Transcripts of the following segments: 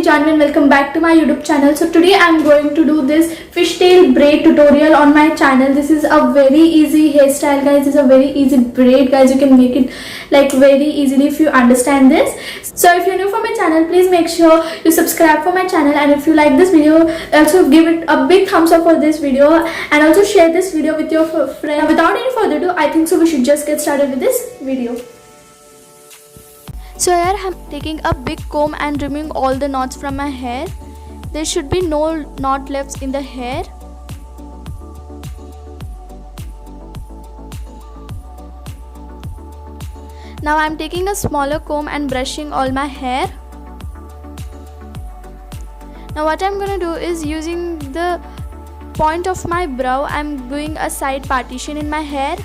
Janvi and welcome back to my YouTube channel. So today I am going to do this fishtail braid tutorial on my channel. This is a very easy hairstyle, guys. This is a very easy braid, guys. You can make it like very easily if you understand this. So if you're new for my channel, please make sure you subscribe for my channel, and if you like this video, also give it a big thumbs up for this video and also share this video with your friend. Without any further ado, I think so we should just get started with this video. So here I'm taking a big comb and removing all the knots from my hair. There should be no knot left in the hair. Now I'm taking a smaller comb and brushing all my hair. Now what I'm gonna do is, using the point of my brow, I'm doing a side partition in my hair.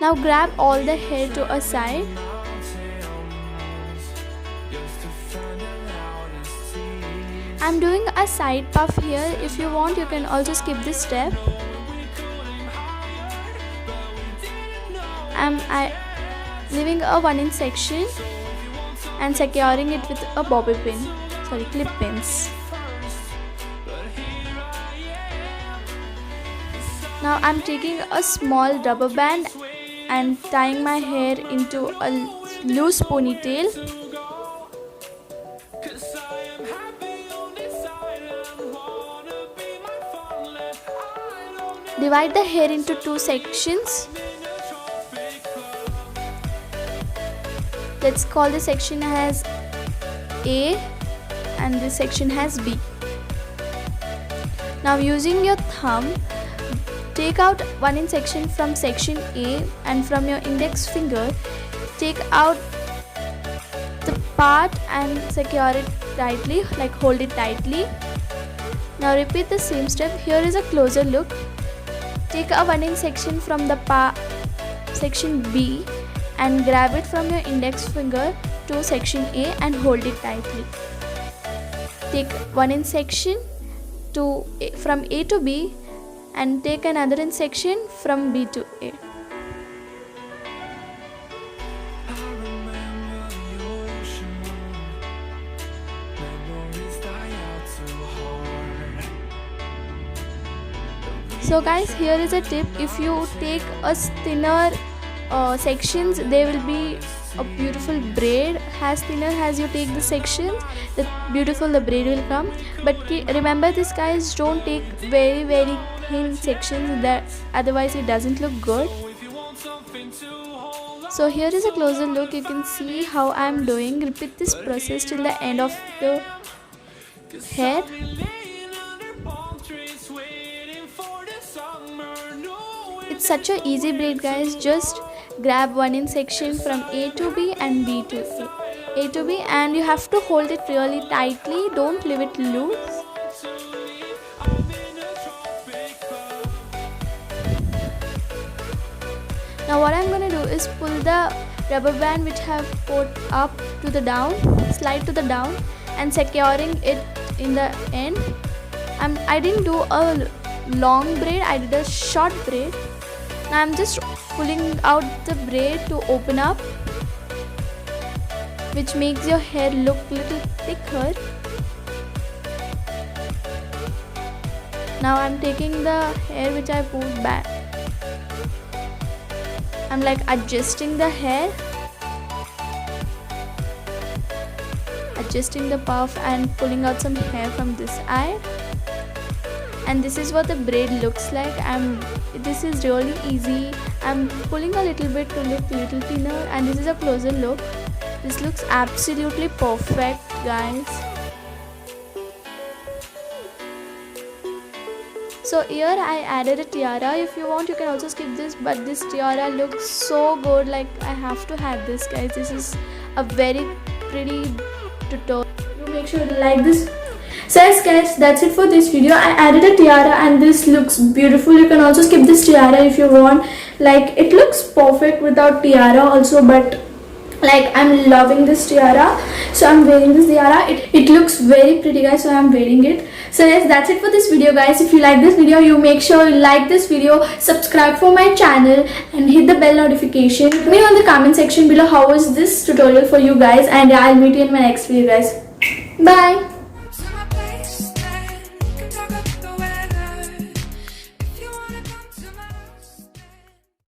Now grab all the hair to a side. I'm doing a side puff here. If you want, you can also skip this step. I'm leaving a 1" section and securing it with a bobby pin, clip pins. Now I'm taking a small rubber band and tying my hair into a loose ponytail. Divide the hair into 2 sections. Let's call this section as A and this section as B. Now using your thumb, take out 1" section from section A, and from your index finger take out the part and secure it tightly, hold it tightly. Now repeat the same step. Here is a closer look. Take a 1" section from the section B and grab it from your index finger to section A and hold it tightly. Take 1" section from A to B and take another section from B to A. So guys, here is a tip. If you take a thinner sections, there will be a beautiful braid. As thinner as you take the sections, the beautiful the braid will come. But remember this, guys, don't take very thin sections, that otherwise it doesn't look good. So here is a closer look. You can see how I am doing. Repeat this process till the end of the hair. It's such a easy braid, guys. Just grab 1" section from A to B and B to A to B, and you have to hold it really tightly. Don't leave it loose. Now what I'm going to do is pull the rubber band which I have put up to the down, slide to the down and securing it in the end. I didn't do a long braid, I did a short braid. Now I'm just pulling out the braid to open up, which makes your hair look little thicker. Now I'm taking the hair which I pulled back. I'm adjusting the hair, adjusting the puff and pulling out some hair from this side. And this is what the braid looks like. This is really easy. I'm pulling a little bit to look little thinner, and this is a closer look. This looks absolutely perfect, guys. So here I added a tiara. If you want, you can also skip this, but this tiara looks so good. I have to have this, guys. This is a very pretty tutorial. Make sure to like this. So guys, that's it for this video. I added a tiara and this looks beautiful. You can also skip this tiara if you want. It looks perfect without tiara also, but Like, I'm loving this tiara, so I'm wearing this tiara. It looks very pretty, guys, so I'm wearing it. So yes, that's it for this video, guys. If you like this video, you make sure you like this video, subscribe for my channel, and hit the bell notification. Let me know in the comment section below how was this tutorial for you guys, and I'll meet you in my next video, guys. Bye.